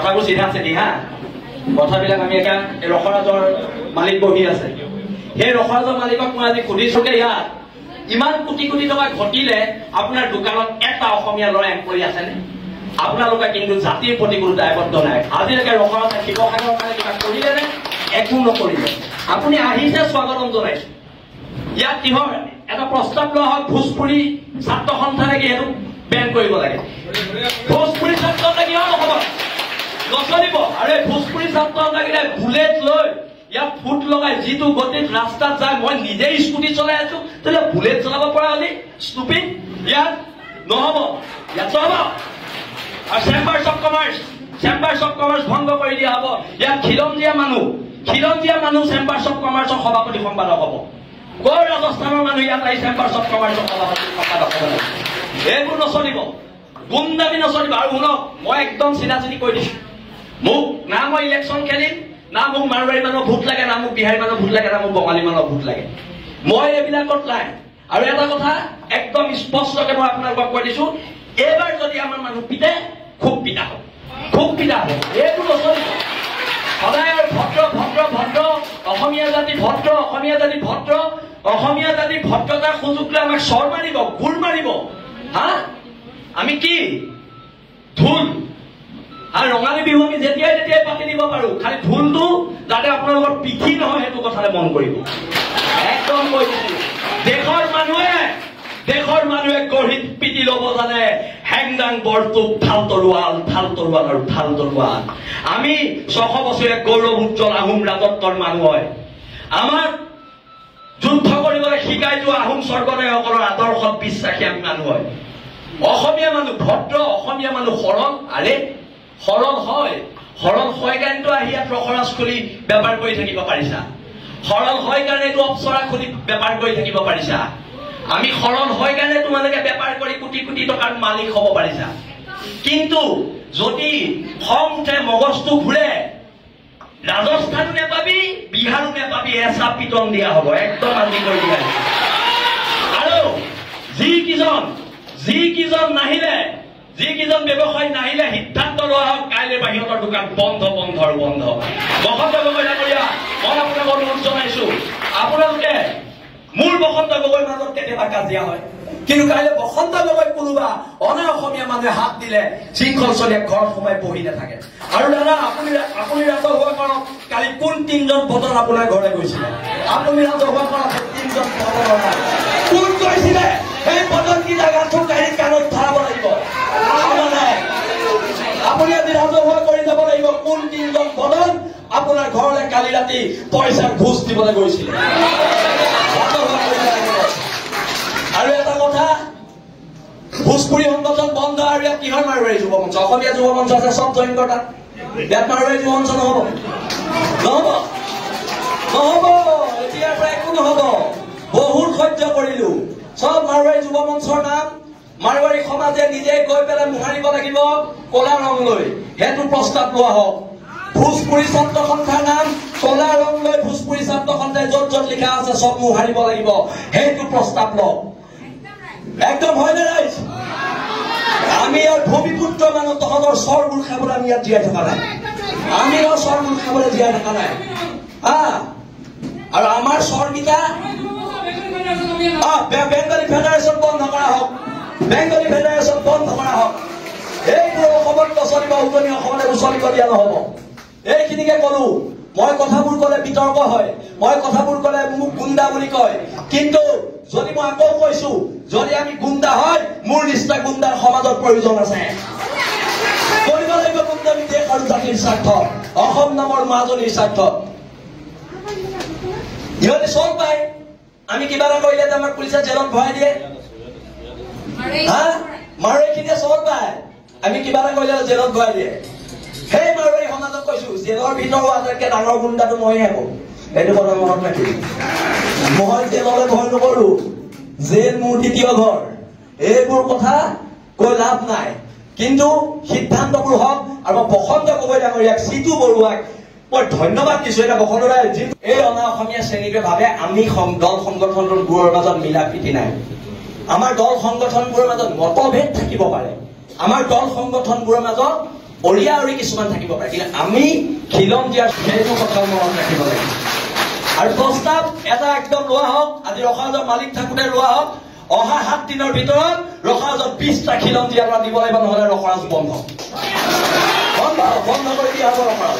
কথাবোৰ চিধা চিধি হা কথাবিলাক আমি একা ৰসৰাজৰ মালিক বহি আছে সেই ৰসৰাজৰ মালিকক মই আজি সুধিছোকে ইয়াত ইমান কোটি কোটি টকা ঘটিলে আপোনাৰ দোকানত এটা অসমীয়া ল'ৰা এমপ্লয়ী আছেনে আপোনালোকে কিন্তু জাতিৰ প্ৰতি কোনো দায়বদ্ধ নাই আজিলৈকে ৰসৰাজে শিৱসাগৰৰ কাৰণে কিবা কৰিলেনে একো নকৰিলে আপুনি আহিছে স্বাগতম জনাইছে ইয়াত কিহৰ এটা প্ৰস্তাৱ লোৱা হয় ভোজপুৰী ছাত্ৰ সন্থানে কি সেইটো বেন কৰিব লাগে ভোজপুৰী ছাত্ৰ লাগি অসমত নচলিব আৰু এই ভোজপুৰী ছাত্ৰ লাগিলে বুলেট লৈ ইয়াত ফুট লগাই যিটো গতিত ৰাস্তাত যায় মই নিজে স্কুটি চলাই আছো তেতিয়াহ'লে বুলেট চলাব পৰা হ'লে ষ্টুপিড ইয়াত নহ'ব ইয়াত চলাব আৰু চেম্বাৰ্ছ অফ কমাৰ্চ ভংগ কৰি দিয়া হ'ব ইয়াত খিলঞ্জীয়া মানুহ চেম্বাৰ্ছ অফ কমাৰ্চৰ সভাপতি সম্পাদক হ'ব কৰ ৰাজস্থানৰ মানুহ ইয়াত আহি চেম্বাৰ্ছ অফ কমাৰ্চৰ সভাপতি সম্পাদক হ'ব এইবোৰ নচলিব গুণ্ডামি নচলিব আৰু শুনক মই একদম চিধা চিধি কৈ দিছো মোক না মই ইলেকশ্যন খেলিম না মোক মাৰোৱাৰী মানুহৰ ভোট লাগে না মোক বিহাৰী মানুহৰ ভোট লাগে না মোক বঙালী মানুহৰ ভোট লাগে মই এইবিলাকত নাই আৰু এটা কথা একদম স্পষ্টকে মই আপোনালোকক কৈ দিছো এইবাৰ যদি আমাৰ মানুহ পিতে খুব পিতা হ'ব এইটো নচলিব সদায় আৰু ভদ্ৰ অসমীয়া জাতি ভদ্ৰতাৰ সুযোগ লৈ আমাক চৰ মাৰিব গোৰ মাৰিব হা আমি কি ঢোল আৰু ৰঙালী বিহু আমি যেতিয়াই পাতি দিব পাৰো খালি ঢোলটো যাতে আপোনালোকৰ পিঠি নহয় সেইটো কথালে মন কৰিব একদম কৈ দিছো দেশৰ মানুহে গঢ়িত পিটি ল'ব জানে হেংদাং বৰটোপ ঠাল তৰোৱাল আমি 600 বছৰীয়া গৌৰৱ উজ্জ্বল আহোম ৰাজত্বৰ মানুহ হয় আমাক যুদ্ধ কৰিবলৈ শিকাই যোৱা আহোম স্বৰ্গদেউসকলৰ আদৰ্শত বিশ্বাসী আমি মানুহ হয় অসমীয়া মানুহ ভদ্ৰ অসমীয়া মানুহ সৰল হয় কাৰণেতো আহি ইয়াত ৰসৰাজ খুলি বেপাৰ কৰি থাকিব পাৰিছা সৰল হয় কাৰণে এইটো অপচৰা খুলি বেপাৰ কৰি থাকিব পাৰিছা আমি সৰল হয় কাৰণে তোমালোকে বেপাৰ কৰি কোটি কোটি টকাৰ মালিক হ'ব পাৰিছা কিন্তু যদি খং উঠে মগজটো ঘূৰে ৰাজস্থানো নেপাবি বিহাৰো নেপাবি এচা পিটন দিয়া হ'ব একদম আজি কৰি দিয়া আৰু যিকেইজন নাহিলে যিকেইজন ব্যৱসায়ী নাহিলে সিদ্ধান্ত লোৱা হওক কাইলৈ বাহিৰৰ দোকান বন্ধ বসন্ত গগৈ ডাঙৰীয়া মই আপোনালোকক অনুৰোধ জনাইছো আপোনালোকে মোৰ বসন্ত গগৈৰ মাজত কেতিয়াবা কাজিয়া হয় কিন্তু কাইলৈ বসন্ত গগৈ কোনোবা অনা অসমীয়া মানুহে হাত দিলে শৃংখল চলিয়ে ঘৰত সোমাই বহি নাথাকে আৰু দাদা আপুনি ৰাজহুৱা কৰক কালি কোন 3জন বদন আপোনাৰ ঘৰলৈ গৈছিলে আপুনি ৰাজহুৱা কৰক 3জন বদন কোন গৈছিলে সেই বদন কি জাগাটো গাড়ীত কাণত ধৰাব লাগিব আপুনি আজি ৰাজহুৱা কৰি যাব লাগিব কোন 3জন বদন আপোনাৰ ঘৰলৈ কালি ৰাতি পইচাৰ ঘোষ দিবলৈ গৈছিলে আৰু এটা কথা ভোজপুৰী সংগঠন বন্ধ আৰু ইয়াত কিহৰ মাৰোৱাৰী যুৱ মঞ্চ অসমীয়া যুৱ মঞ্চ আছে চব জইন কৰা ইয়াত মাৰোৱাৰী যুৱ মঞ্চ নহ'ব এতিয়াৰ পৰা একো নহ'ব বহুত সহ্য কৰিলো চব মাৰোৱাৰী যুৱ মঞ্চৰ নাম মাৰোৱাৰী সমাজে নিজে গৈ পেলাই মোহাৰিব লাগিব কলা ৰং লৈ সেইটো প্ৰস্তাৱ লোৱা হওক ভোজপুৰী ছাত্ৰ সন্থাৰ নাম কলা ৰং লৈ ভোজপুৰী ছাত্ৰ সন্থাই য'ত লিখা আছে চব মোহাৰিব লাগিব সেইটো প্ৰস্তাৱ লওক একদম হয়নে ৰাইজ আমি ইয়াৰ ভূমিপুত্ৰ মানুহ তহঁতৰ চৰবোৰ খাবলৈ আমি ইয়াত জীয়াই থকা নাই আমি চৰবোৰ খাবলৈ জীয়াই থকা নাই আৰু আমাৰ চৰকেইটা বেংগলী ফেডাৰেশ্যন বন্ধ কৰা হওক এইবোৰ অসমত নচলিব উজনি অসমলৈ উচলিব দিয়া নহ'ব এইখিনিকে কলো মই কথাবোৰ ক'লে বিতৰ্ক হয় মই কথাবোৰ ক'লে মোক গুণ্ডা বুলি কয় কিন্তু যদি মই আকৌ কৈছো যদি আমি গুণ্ডা হয় মোৰ নিচিনা গুণ্ডাৰ সমাজৰ প্ৰয়োজন আছে কৰিব লাগিব গুণ্ডামি দেশ আৰু জাতিৰ স্বাৰ্থ অসম নামৰ মাজনীৰ স্বাৰ্থ ইহঁতে চল পায় আমি কিবা এটা কৰিলে আমাক পুলিচে জেলত ভৰাই দিয়ে মাৰোৱাৰীখিনিয়ে চল পায় আমি কিবা এটা কৰিলে জেলত ভৰাই দিয়ে সেই মাৰোৱাৰী সমাজক কৈছো জেলৰ ভিতৰৰ আটাইতকৈ ডাঙৰ গুণ্ডাটো ময়ে হ'ব এইটো কথা মনত ৰাখিম মই জেললৈ ভয় নকৰো জেল মোৰ দ্বিতীয় ঘৰ এইবোৰ কথা কৈ লাভ নাই কিন্তু সিদ্ধান্তবোৰ হওক আৰু বসন্ত গগৈ ডাঙৰীয়াক চিতু বৰুৱাক মই ধন্যবাদ দিছো এটা বসন্ত ৰায় এই অনা অসমীয়া শ্ৰেণীটোৱে ভাবে আমি দল সংগঠনবোৰৰ মাজত মিলা প্ৰীতি নাই আমাৰ দল সংগঠনবোৰৰ মাজত মতভেদ থাকিব পাৰে আমাৰ দল সংগঠনবোৰৰ মাজত অৰিয়া অৰি কিছুমান থাকিব পাৰে, কিন্তু আমি খিলঞ্জীয়াৰ সেইটো কথা মনত ৰাখিব লাগিব। আৰু প্ৰস্তাৱ এটা একদম লোৱা হওক, আজি ৰখাজৰ মালিক থাকোঁতে লোৱা হওক, অহা 7 দিনৰ ভিতৰত ৰখাজত 20টা খিলঞ্জীয়া ল'ৰা দিব লাগিব, নহ'লে ৰখৰাজ বন্ধ কৰি দিয়া হ'ব। ৰখৰাজ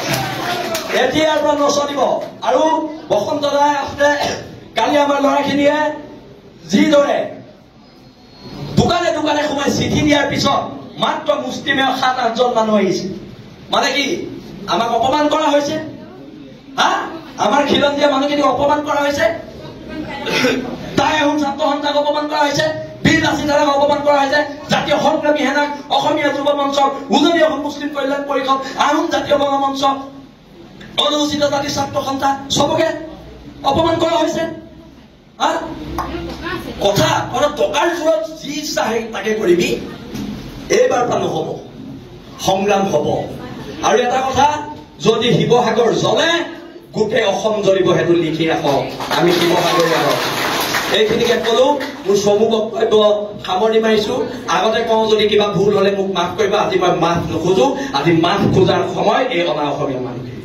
এতিয়াৰ পৰা নচলিব। আৰু বসন্ত দাই কালি আমাৰ ল'ৰাখিনিয়ে যিদৰে দোকানে দোকানে সোমাই চিঠি দিয়াৰ পিছত মাত্ৰ মুষ্টিমেয় 7-8জন মানুহ আহিছে, মানে কি আমাক অপমান কৰা হৈছে? হা, আমাৰ খিলঞ্জীয়া মানুহখিনিক অপমান কৰা হৈছে, তাই আহোম ছাত্ৰ সন্থাক অপমান কৰা হৈছে, বীৰ লাচিতাক অপমান কৰা হৈছে, জাতীয় সংগ্ৰামী সেনাক, অসমীয়া যুৱ মঞ্চক, উজনি অসম মুছলিম কল্যাণ পৰিষদ, আহোম জাতীয় মঞ্চ, অনুসূচিত জাতি ছাত্ৰ সন্থা, চবকে অপমান কৰা হৈছে। কথা টকাৰ জোৰত যি ইচ্ছা তাকে কৰিবি, এইবাৰ পৰা নহব, সংগ্ৰাম হব। আৰু এটা কথা, যদি শিৱসাগৰ জ্বলে গোটেই অসম জ্বলিব, সেইটো লিখি ৰাখক। আমি শিৱসাগৰীয়া হওক। এইখিনিকে কলো, মোৰ চমু বক্তব্য সামৰি মাৰিছো। আগতে কওঁ যদি কিবা ভুল হলে মোক মাফ কৰিবা, আজি মই মাফ নোখোজো। আজি মাফ খোজাৰ সময় এই অনা অসমীয়া মানুহখিনি।